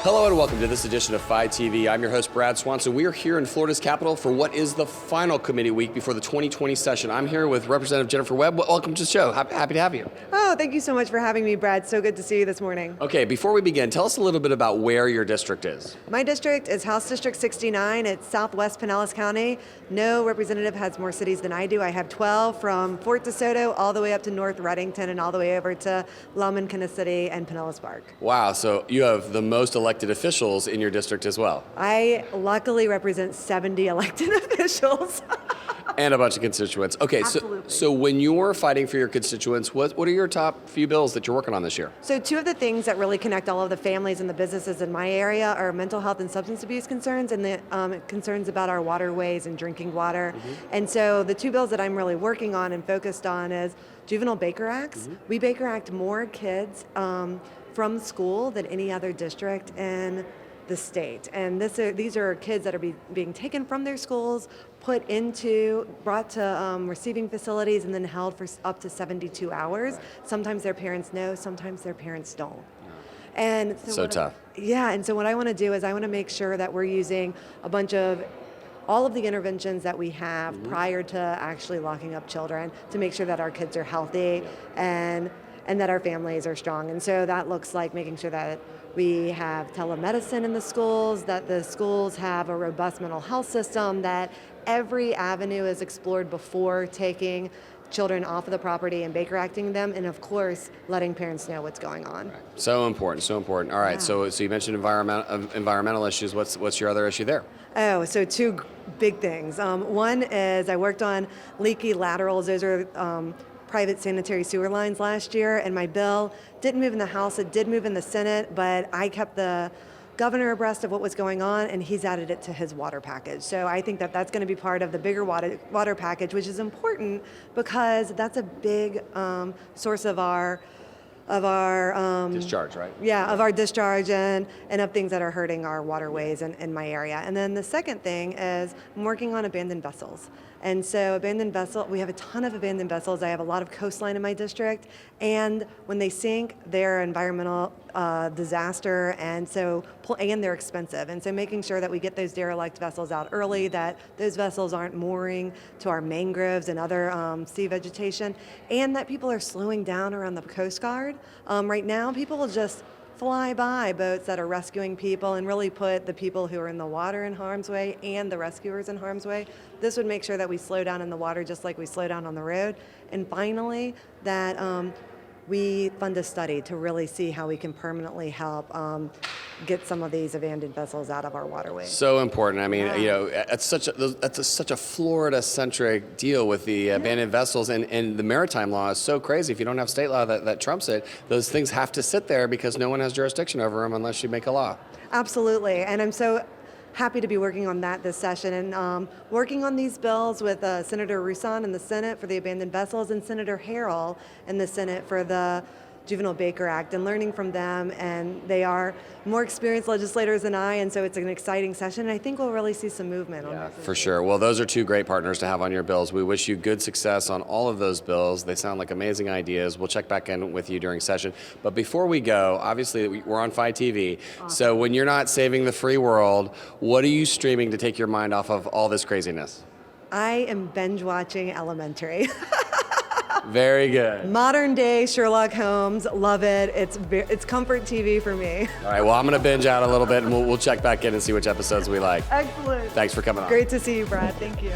Hello and welcome to this edition of FiTV. I'm your host, Brad Swanson. We are here in Florida's capital for what is the final committee week before the 2020 session. I'm here with Representative Jennifer Webb. Welcome to the show. Happy to have you. Oh, thank you so much for having me, Brad. So good to see you this morning. Okay, before we begin, tell us a little bit about where your district is. My district is House District 69. It's southwest Pinellas County. No representative has more cities than I do. I have 12 from Fort DeSoto all the way up to North Reddington and all the way over to Lum-Kinna City and Pinellas Park. Wow, so you have the most elected officials in your district as well. I luckily represent 70 elected officials. And a bunch of constituents. Okay, so when you're fighting for your constituents, what are your top few bills that you're working on this year? So two of the things that really connect all of the families and the businesses in my area are mental health and substance abuse concerns and the concerns about our waterways and drinking water. And so the two bills that I'm really working on and focused on is juvenile Baker Acts. We Baker Act more kids from school than any other district in the state. And these are kids that are being taken from their schools, brought to receiving facilities, and then held for up to 72 hours. Sometimes their parents know, sometimes their parents don't. And so tough. And so what I want to do is I want to make sure that we're using all of the interventions that we have prior to actually locking up children to make sure that our kids are healthy and that our families are strong. And so that looks like making sure that we have telemedicine in the schools, that the schools have a robust mental health system, that every avenue is explored before taking children off of the property and Baker Acting them, and of course, letting parents know what's going on. Right. So important, so important. All right, so you mentioned environmental issues. What's your other issue there? Oh, so two big things. One is I worked on leaky laterals. Those are private sanitary sewer lines last year, and my bill didn't move in the House, it did move in the Senate, but I kept the governor abreast of what was going on, and he's added it to his water package. So I think that that's going to be part of the bigger water package, which is important because that's a big source of our discharge, right? Yeah, of our discharge and of things that are hurting our waterways in my area. And then the second thing is I'm working on abandoned vessels. And so we have a ton of abandoned vessels. I have a lot of coastline in my district, and when they sink, they're environmental disaster, and they're expensive. And so making sure that we get those derelict vessels out early, that those vessels aren't mooring to our mangroves and other sea vegetation, and that people are slowing down around the Coast Guard. Right now, people will just fly by boats that are rescuing people and really put the people who are in the water in harm's way and the rescuers in harm's way. This would make sure that we slow down in the water just like we slow down on the road. And finally, that we fund a study to really see how we can permanently help get some of these abandoned vessels out of our waterways. So important. I mean, that's such a Florida-centric deal with the abandoned vessels, and the maritime law is so crazy. If you don't have state law that trumps it, those things have to sit there because no one has jurisdiction over them unless you make a law. Absolutely, and I'm so happy to be working on that this session and working on these bills with Senator Rouson in the Senate for the abandoned vessels and Senator Harrell in the Senate for the Juvenile Baker Act, and learning from them, and they are more experienced legislators than I, and so it's an exciting session, and I think we'll really see some movement on that. For sure. Well, those are two great partners to have on your bills. We wish you good success on all of those bills. They sound like amazing ideas. We'll check back in with you during session. But before we go, obviously we're on FiTV, so when you're not saving the free world, what are you streaming to take your mind off of all this craziness? I am binge watching Elementary. Very good. Modern day Sherlock Holmes, love it. It's comfort TV for me. All right, well, I'm going to binge out a little bit, and we'll check back in and see which episodes we like. Excellent. Thanks for coming on. Great to see you, Brad. Thank you.